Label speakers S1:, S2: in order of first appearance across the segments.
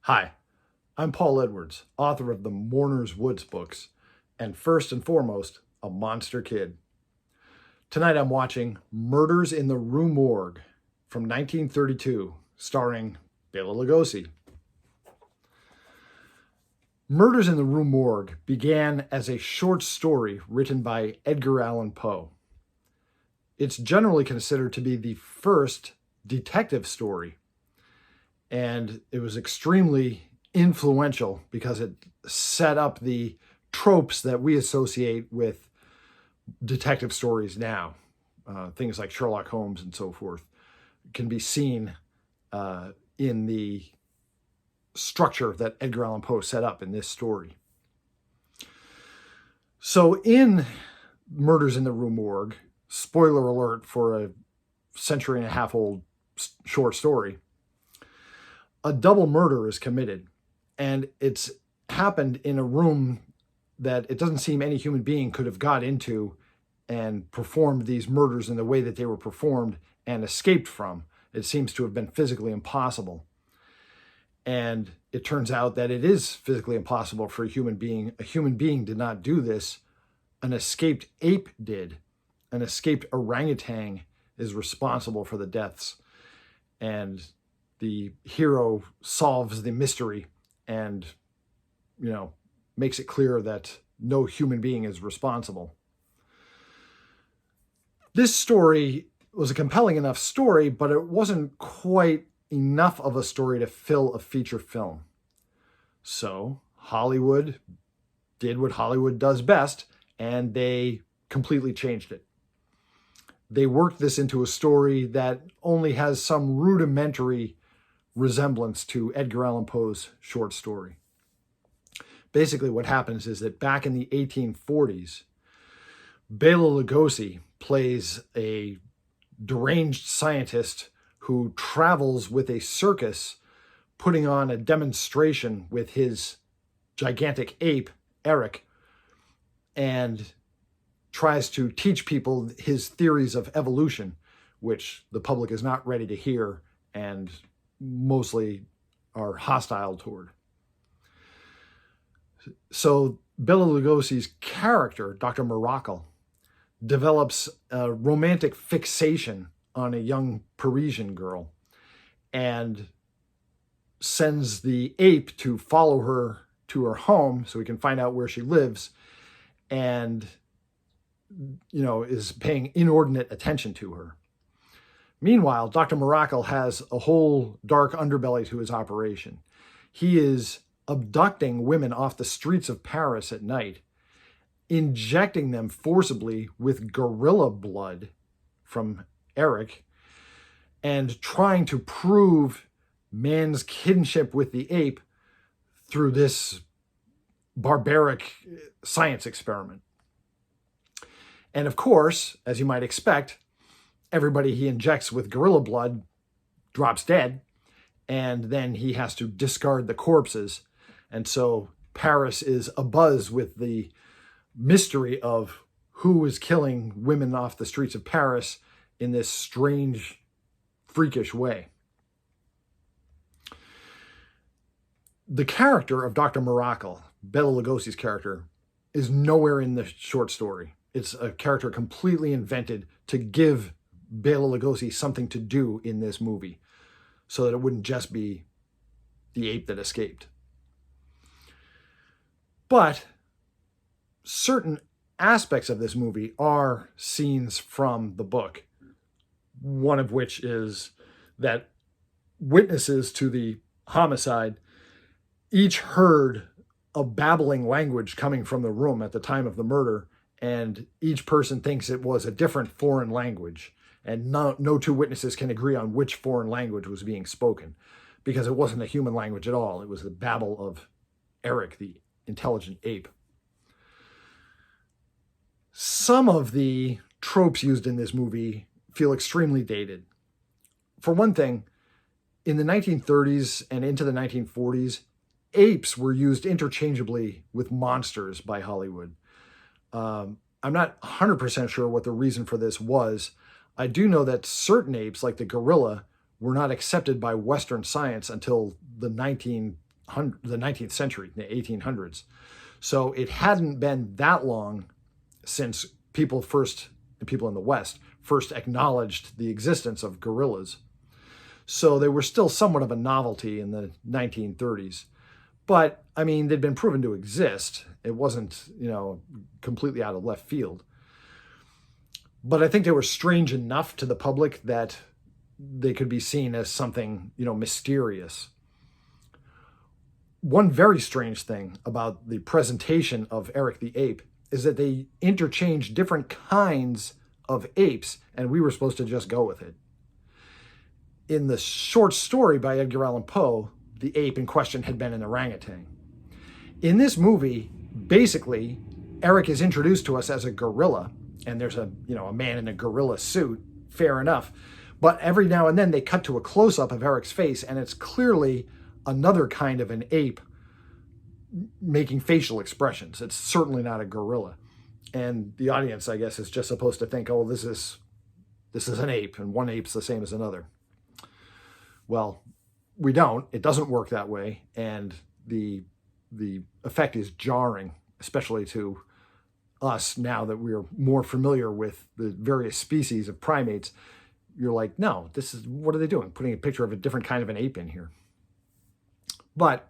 S1: Hi, I'm Paul Edwards, author of the Mourner's Woods books, and first and foremost, a monster kid. Tonight I'm watching Murders in the Rue Morgue from 1932, starring Bela Lugosi. Murders in the Rue Morgue began as a short story written by Edgar Allan Poe. It's generally considered to be the first detective story, and it was extremely influential because it set up the tropes that we associate with detective stories now. Things like Sherlock Holmes and so forth can be seen in the structure that Edgar Allan Poe set up in this story. So in Murders in the Rue Morgue, spoiler alert for a century and a half old short story, a double murder is committed, and it's happened in a room that it doesn't seem any human being could have got into and performed these murders in the way that they were performed and escaped from. It seems to have been physically impossible. And it turns out that it is physically impossible for a human being. A human being did not do this. An escaped ape did. An escaped orangutan is responsible for the deaths. And the hero solves the mystery and, makes it clear that no human being is responsible. This story was a compelling enough story, but it wasn't quite enough of a story to fill a feature film. So Hollywood did what Hollywood does best, and they completely changed it. They worked this into a story that only has some rudimentary resemblance to Edgar Allan Poe's short story. Basically, what happens is that back in the 1840s, Bela Lugosi plays a deranged scientist who travels with a circus, putting on a demonstration with his gigantic ape, Eric, and tries to teach people his theories of evolution, which the public is not ready to hear and mostly are hostile toward. So Bela Lugosi's character, Dr. Miracle, develops a romantic fixation on a young Parisian girl and sends the ape to follow her to her home so he can find out where she lives, and is paying inordinate attention to her. Meanwhile, Dr. Miracle has a whole dark underbelly to his operation. He is abducting women off the streets of Paris at night, injecting them forcibly with gorilla blood from Eric, and trying to prove man's kinship with the ape through this barbaric science experiment. And of course, as you might expect, everybody he injects with gorilla blood drops dead, and then he has to discard the corpses. And so Paris is abuzz with the mystery of who is killing women off the streets of Paris in this strange, freakish way. The character of Dr. Miracle, Bela Lugosi's character, is nowhere in the short story. It's a character completely invented to give Bela Lugosi something to do in this movie so that it wouldn't just be the ape that escaped. But certain aspects of this movie are scenes from the book, one of which is that witnesses to the homicide each heard a babbling language coming from the room at the time of the murder, and each person thinks it was a different foreign language, and no two witnesses can agree on which foreign language was being spoken, because it wasn't a human language at all. It was the babble of Eric, the intelligent ape. Some of the tropes used in this movie feel extremely dated. For one thing, in the 1930s and into the 1940s, apes were used interchangeably with monsters by Hollywood. I'm not 100% sure what the reason for this was. I do know that certain apes, like the gorilla, were not accepted by Western science until the the 19th century, the 1800s. So it hadn't been that long since people in the West first acknowledged the existence of gorillas. So they were still somewhat of a novelty in the 1930s. But, I mean, they'd been proven to exist. It wasn't, completely out of left field. But I think they were strange enough to the public that they could be seen as something, mysterious. One very strange thing about the presentation of Eric the Ape is that they interchanged different kinds of apes, and we were supposed to just go with it. In the short story by Edgar Allan Poe, the ape in question had been an orangutan. In this movie, basically, Eric is introduced to us as a gorilla, and there's a man in a gorilla suit, fair enough. But every now and then they cut to a close-up of Eric's face, and it's clearly another kind of an ape making facial expressions. It's certainly not a gorilla. And the audience, I guess, is just supposed to think, oh, this is an ape, and one ape's the same as another. Well, we don't. It doesn't work that way, and the effect is jarring, especially to us now that we're more familiar with the various species of primates. You're like, no, what are they doing? Putting a picture of a different kind of an ape in here. But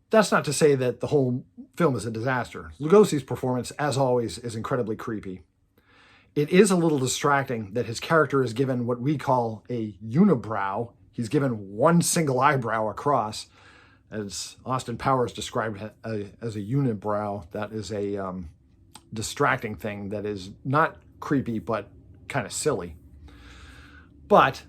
S1: that's not to say that the whole film is a disaster. Lugosi's performance, as always, is incredibly creepy. It is a little distracting that his character is given what we call a unibrow. He's given one single eyebrow across. As Austin Powers described as a unibrow, that is a distracting thing that is not creepy, but kind of silly. But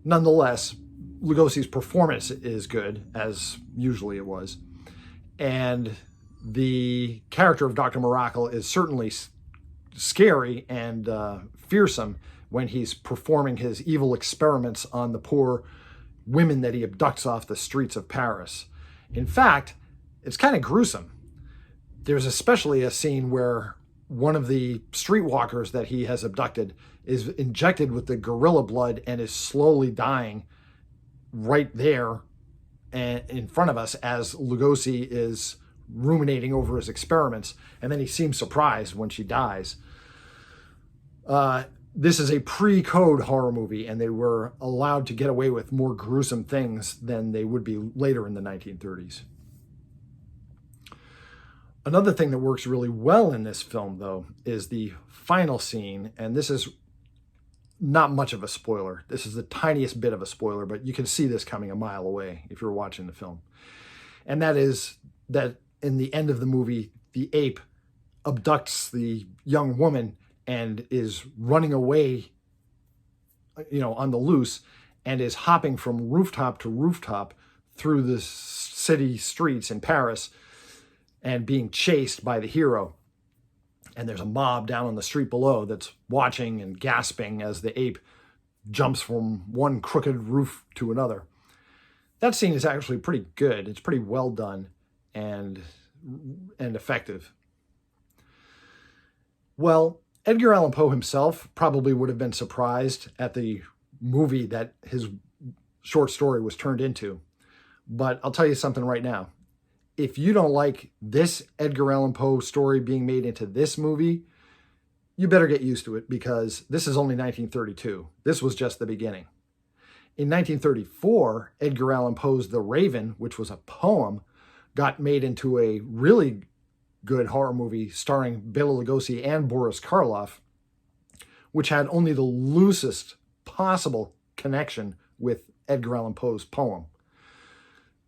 S1: nonetheless, Lugosi's performance is good, as usually it was. And the character of Dr. Miracle is certainly scary and fearsome when he's performing his evil experiments on the poor women that he abducts off the streets of Paris. In fact, it's kind of gruesome. There's especially a scene where one of the streetwalkers that he has abducted is injected with the gorilla blood and is slowly dying right there and in front of us as Lugosi is ruminating over his experiments, and then he seems surprised when she dies. This is a pre-code horror movie, and they were allowed to get away with more gruesome things than they would be later in the 1930s. Another thing that works really well in this film, though, is the final scene, and this is not much of a spoiler. This is the tiniest bit of a spoiler, but you can see this coming a mile away if you're watching the film. And that is that in the end of the movie, the ape abducts the young woman and is running away, on the loose, and is hopping from rooftop to rooftop through the city streets in Paris and being chased by the hero. And there's a mob down on the street below that's watching and gasping as the ape jumps from one crooked roof to another. That scene is actually pretty good. It's pretty well done and effective. Well, Edgar Allan Poe himself probably would have been surprised at the movie that his short story was turned into. But I'll tell you something right now. If you don't like this Edgar Allan Poe story being made into this movie, you better get used to it, because this is only 1932. This was just the beginning. In 1934, Edgar Allan Poe's The Raven, which was a poem, got made into a really good horror movie starring Bela Lugosi and Boris Karloff, which had only the loosest possible connection with Edgar Allan Poe's poem.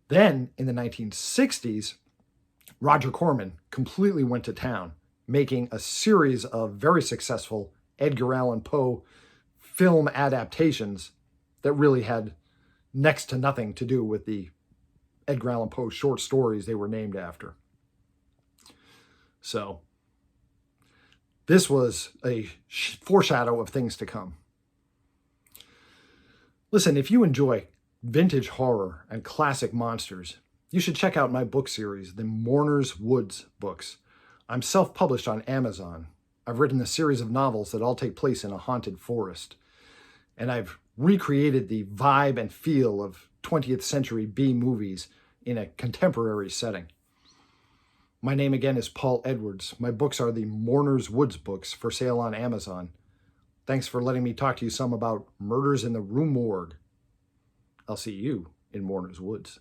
S1: Then, in the 1960s, Roger Corman completely went to town, making a series of very successful Edgar Allan Poe film adaptations that really had next to nothing to do with the Edgar Allan Poe short stories they were named after. So, this was a foreshadow of things to come. Listen, if you enjoy vintage horror and classic monsters, you should check out my book series, the Mourner's Woods books. I'm self-published on Amazon. I've written a series of novels that all take place in a haunted forest. And I've recreated the vibe and feel of 20th century B movies in a contemporary setting. My name again is Paul Edwards. My books are the Mourner's Woods books, for sale on Amazon. Thanks for letting me talk to you some about Murders in the Rue Morgue. I'll see you in Mourner's Woods.